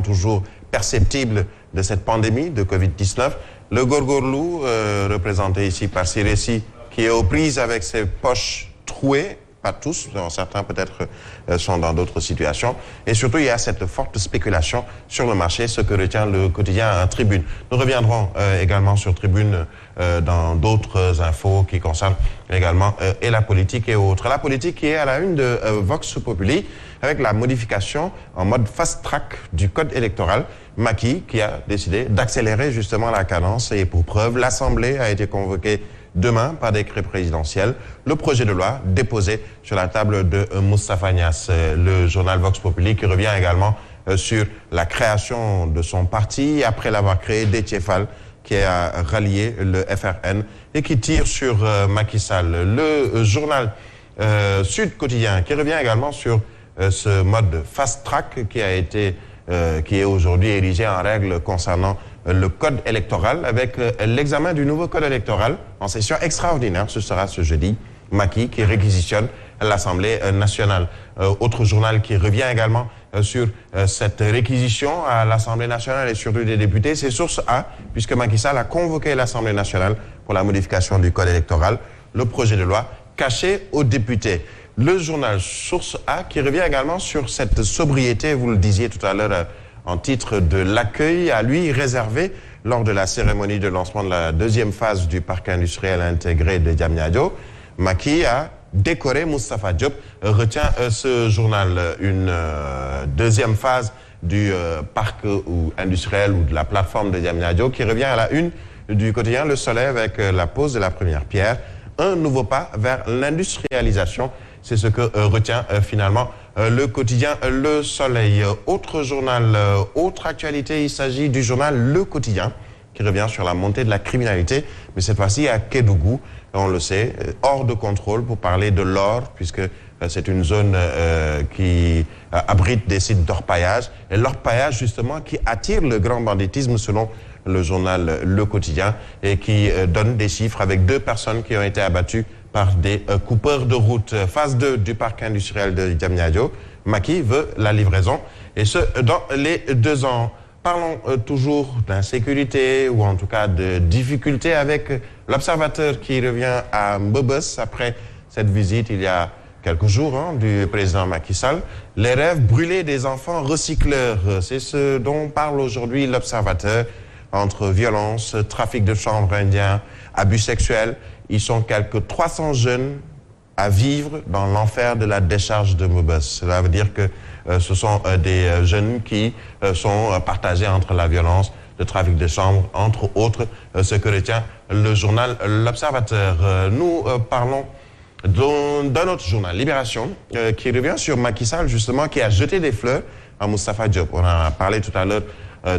toujours perceptible de cette pandémie de Covid-19. Le Gorgorlou, représenté ici par Siressi, qui est aux prises avec ses poches trouées, pas tous, certains peut-être sont dans d'autres situations. Et surtout, il y a cette forte spéculation sur le marché, ce que retient le quotidien Tribune. Nous reviendrons également sur Tribune dans d'autres infos qui concernent également et la politique et autres. La politique qui est à la une de Vox Populi, avec la modification en mode fast-track du code électoral. Macky qui a décidé d'accélérer justement la cadence et pour preuve, l'Assemblée a été convoquée demain par décret présidentiel. Le projet de loi déposé sur la table de Moustapha Niasse, le journal Vox Populi qui revient également sur la création de son parti après l'avoir créé, Déthié Fall qui a rallié le FRN et qui tire sur Macky Sall. Le journal Sud Quotidien qui revient également sur ce mode fast-track qui est aujourd'hui érigé en règle concernant le code électoral avec l'examen du nouveau code électoral en session extraordinaire. Ce sera ce jeudi. Macky qui réquisitionne l'Assemblée nationale. Autre journal qui revient également sur cette réquisition à l'Assemblée nationale et surtout des députés, c'est Source A, puisque Macky Sall a convoqué l'Assemblée nationale pour la modification du code électoral. Le projet de loi caché aux députés. Le journal Source A qui revient également sur cette sobriété, vous le disiez tout à l'heure en titre de l'accueil à lui réservé lors de la cérémonie de lancement de la deuxième phase du parc industriel intégré de Diamniadio. Macky a décoré Moustapha Diop. Retient ce journal une deuxième phase du parc industriel ou de la plateforme de Diamniadio qui revient à la une du quotidien Le Soleil avec la pose de la première pierre. Un nouveau pas vers l'industrialisation. C'est ce que retient finalement le quotidien Le Soleil. Autre journal, autre actualité, il s'agit du journal Le Quotidien qui revient sur la montée de la criminalité, mais cette fois-ci à Kédougou, on le sait, hors de contrôle pour parler de l'or, puisque c'est une zone qui abrite des sites d'orpaillage. Et l'orpaillage, justement, qui attire le grand banditisme selon le journal Le Quotidien et qui donne des chiffres avec 2 personnes qui ont été abattues par des coupeurs de route. Phase 2 du parc industriel de Diamniadio. Macky veut la livraison et ce, dans les 2 ans. Parlons toujours d'insécurité ou en tout cas de difficultés avec l'observateur qui revient à Mbebes après cette visite il y a quelques jours du président Macky Sall. Les rêves brûlés des enfants recycleurs, c'est ce dont parle aujourd'hui l'observateur. Entre violence, trafic de chanvre indien, abus sexuels, ils sont quelques 300 jeunes à vivre dans l'enfer de la décharge de Mbebes. Cela veut dire que ce sont des jeunes qui sont partagés entre la violence, le trafic de chanvre, entre autres, ce que retient le journal L'Observateur. Nous parlons d'un autre journal, Libération, qui revient sur Macky Sall, justement, qui a jeté des fleurs à Moustapha Diop. On a parlé tout à l'heure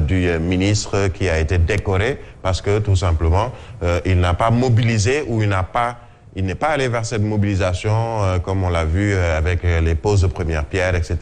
du ministre qui a été décoré parce que, tout simplement, il n'a pas mobilisé ou il n'est pas allé vers cette mobilisation, comme on l'a vu avec les poses de première pierre, etc.,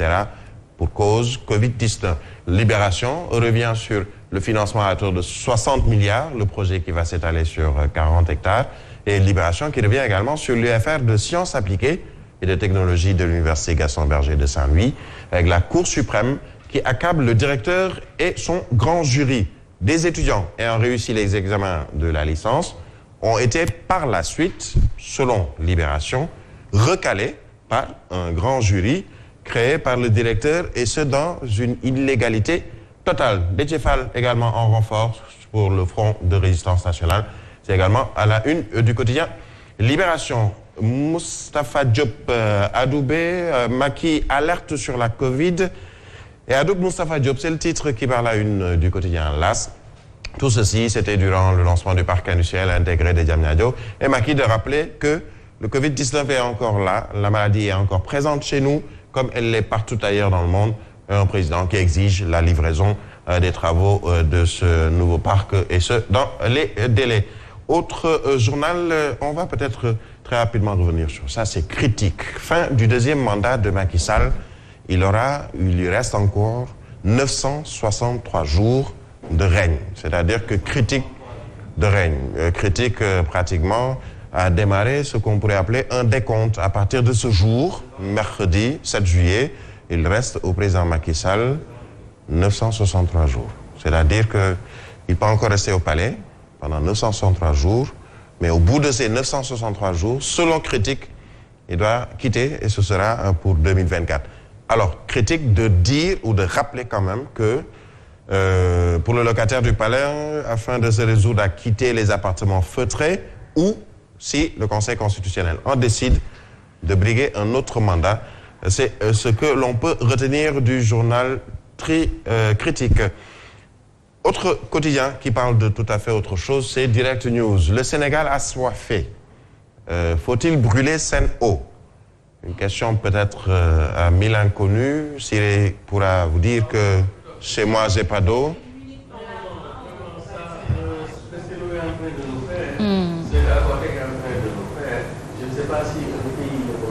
pour cause Covid-19. Libération revient sur le financement à hauteur de 60 milliards, le projet qui va s'étaler sur 40 hectares, et Libération qui revient également sur l'UFR de sciences appliquées et de technologies de l'Université Gaston Berger de Saint-Louis, avec la Cour suprême qui accable le directeur et son grand jury. Des étudiants ayant réussi les examens de la licence ont été par la suite, selon Libération, recalés par un grand jury créé par le directeur et ce dans une illégalité totale. Déthié Fall également en renfort pour le Front de résistance nationale. C'est également à la une du quotidien Libération. Moustapha Diop, adoubé, Macky alerte sur la Covid. Et adoube Moustapha Diop, c'est le titre qui parle à la une du quotidien LAS. Tout ceci, c'était durant le lancement du parc industriel intégré de Diamniadio. Et Macky de rappeler que le Covid-19 est encore là, la maladie est encore présente chez nous, comme elle l'est partout ailleurs dans le monde. Un président qui exige la livraison des travaux de ce nouveau parc, et ce, dans les délais. Autre journal, on va peut-être très rapidement revenir sur ça, c'est Critique. Fin du 2e mandat de Macky Sall. Il lui reste encore 963 jours de règne. C'est-à-dire que Critique de règne. Critique, pratiquement, a démarré ce qu'on pourrait appeler un décompte. À partir de ce jour, mercredi 7 juillet, il reste au président Macky Sall 963 jours. C'est-à-dire qu'il peut encore rester au palais pendant 963 jours, mais au bout de ces 963 jours, selon Critique, il doit quitter et ce sera pour 2024. Alors, Critique de dire ou de rappeler quand même que pour le locataire du palais, afin de se résoudre à quitter les appartements feutrés, ou si le Conseil constitutionnel en décide de briguer un autre mandat, c'est ce que l'on peut retenir du journal Critique. Autre quotidien qui parle de tout à fait autre chose, c'est Direct News. Le Sénégal assoiffé. Faut-il brûler Sen'Eau? Une question peut-être à mille inconnus. Siré pourra vous dire que chez moi, j'ai pas d'eau.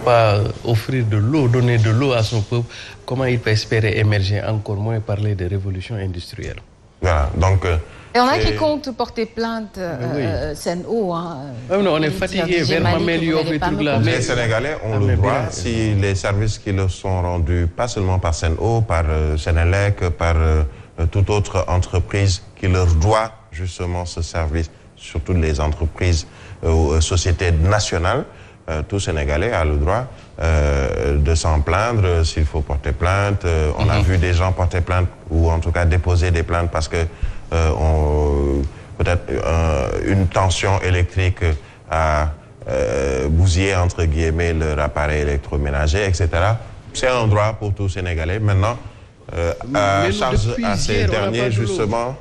Pas offrir de l'eau, donner de l'eau à son peuple, comment il peut espérer émerger, encore moins parler de révolution industrielle. Voilà, donc... Et on a qui compte porter plainte Sen'Eau. On est fatigué, vers Mamel, les Sénégalais ont le droit, si les services qui leur sont rendus, pas seulement par Sen'Eau, par Senelec, par toute autre entreprise qui leur doit justement ce service, surtout les entreprises ou sociétés nationales, tout Sénégalais a le droit de s'en plaindre s'il faut porter plainte. On a vu des gens porter plainte ou en tout cas déposer des plaintes parce que peut-être une tension électrique a bousillé entre guillemets leur appareil électroménager, etc. C'est un droit pour tout Sénégalais. Maintenant, à charge à ces derniers justement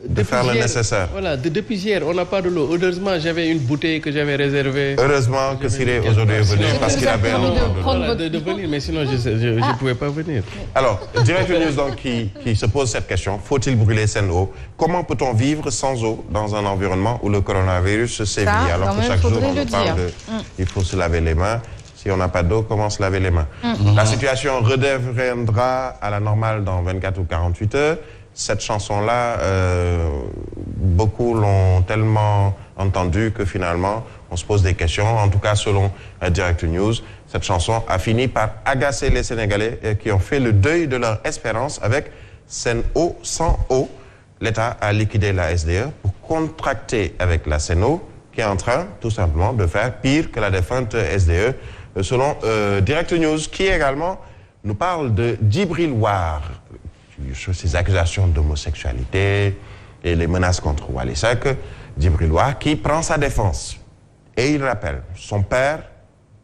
de faire le nécessaire. Voilà, depuis hier, on n'a pas de l'eau. Heureusement, j'avais une bouteille que j'avais réservée. Heureusement que Siré aujourd'hui est venu parce qu'il avait de venir, mais sinon je ne pouvais pas venir. Alors, Direct News donc qui se pose cette question, faut-il brûler Sen'Eau? Comment peut-on vivre sans eau dans un environnement où le coronavirus sévit? Alors que chaque jour on nous parle de il faut se laver les mains. Si on n'a pas d'eau, comment se laver les mains? La situation redeviendra à la normale dans 24 ou 48 heures. Cette chanson-là, beaucoup l'ont tellement entendue que finalement, on se pose des questions. En tout cas, selon Direct News, cette chanson a fini par agacer les Sénégalais qui ont fait le deuil de leur espérance avec Sen'Eau sans eau. L'État a liquidé la SDE pour contracter avec la Sen'Eau, qui est en train, tout simplement, de faire pire que la défunte SDE, selon Direct News, qui également nous parle de Djibril War, sur ces accusations d'homosexualité et les menaces contre Wally Seck. Djibril War qui prend sa défense. Et il rappelle, son père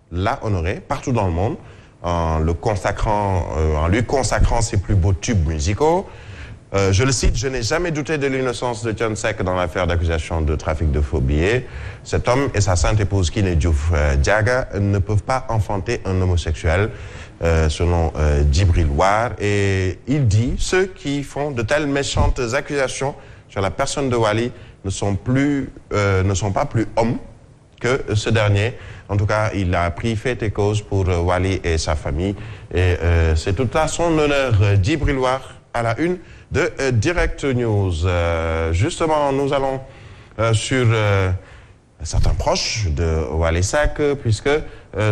l'a honoré partout dans le monde en lui consacrant ses plus beaux tubes musicaux. Je le cite, « Je n'ai jamais douté de l'innocence de Thione Seck dans l'affaire d'accusation de trafic de faux billets. Cet homme et sa sainte épouse Kiné Diouf Diaga ne peuvent pas enfanter un homosexuel. » Selon Djibril War. Et il dit, ceux qui font de telles méchantes accusations sur la personne de Wally ne sont pas plus hommes que ce dernier. En tout cas, il a pris fait et cause pour Wally et sa famille. Et c'est tout à son honneur. Djibril War à la une de Direct News. Justement, nous allons sur certains proches de Wally Seck, puisque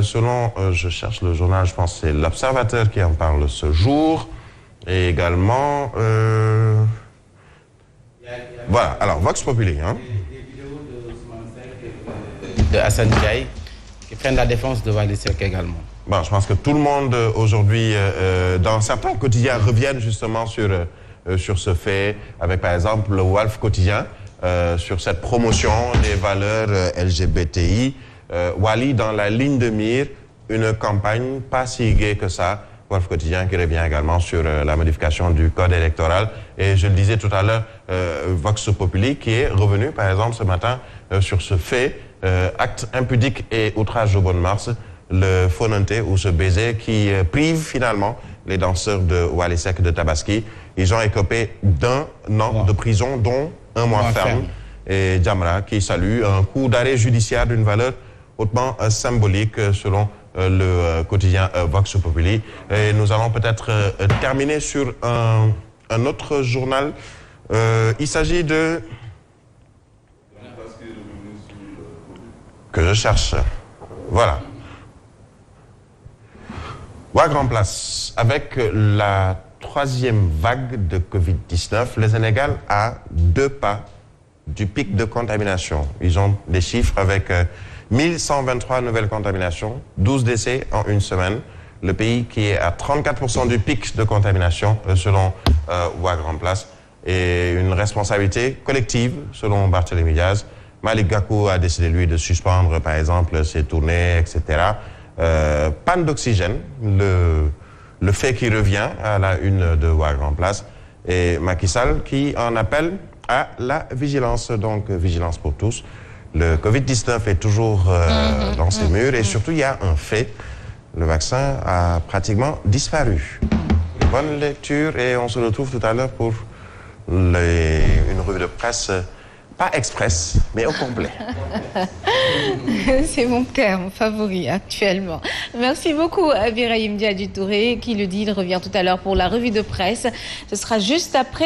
selon, je cherche le journal, je pense que c'est l'Observateur qui en parle ce jour, et également, voilà, alors Vox Populi. Hein. Des vidéos de Assane Ndiaye qui prennent la défense de Wally Seck également. Bon, je pense que tout le monde aujourd'hui, dans certains quotidiens, reviennent justement sur ce fait, avec par exemple le Walf Quotidien, sur cette promotion des valeurs LGBTI. Wally dans la ligne de mire, une campagne pas si gaie que ça. Walf Quotidien qui revient également sur la modification du code électoral. Et je le disais tout à l'heure, Vox Populi qui est revenu par exemple ce matin sur ce fait, acte impudique et outrage aux bonnes mœurs, le Fonenté ou ce baiser qui prive finalement les danseurs de Wally Seck de Tabaski. Ils ont écopé d'1 an de prison, dont 1 mois ferme. Et Jamra qui salue un coup d'arrêt judiciaire d'une valeur hautement symbolique selon le quotidien Vox Populi. Et nous allons peut-être terminer sur un autre journal. Il s'agit de... que je cherche. Voilà. Grand Place, avec la troisième vague de Covid-19, le Sénégal a 2 pas du pic de contamination. Ils ont des chiffres avec 1123 nouvelles contaminations, 12 décès en une semaine. Le pays qui est à 34% du pic de contamination selon WAC Remplace, et une responsabilité collective selon Barthélémy Diaz. Malick Gakou a décidé, lui, de suspendre, par exemple, ses tournées, etc. Panne d'oxygène, le fait qui revient à la une de WAC Remplace, et Macky Sall qui en appelle à la vigilance, donc vigilance pour tous. Le Covid-19 est toujours dans ses murs, et surtout, il y a un fait, le vaccin a pratiquement disparu. Bonne lecture, et on se retrouve tout à l'heure pour une revue de presse, pas express, mais au complet. C'est mon terme favori actuellement. Merci beaucoup à Birahim Diadji Touré, qui le dit, il revient tout à l'heure pour la revue de presse. Ce sera juste après.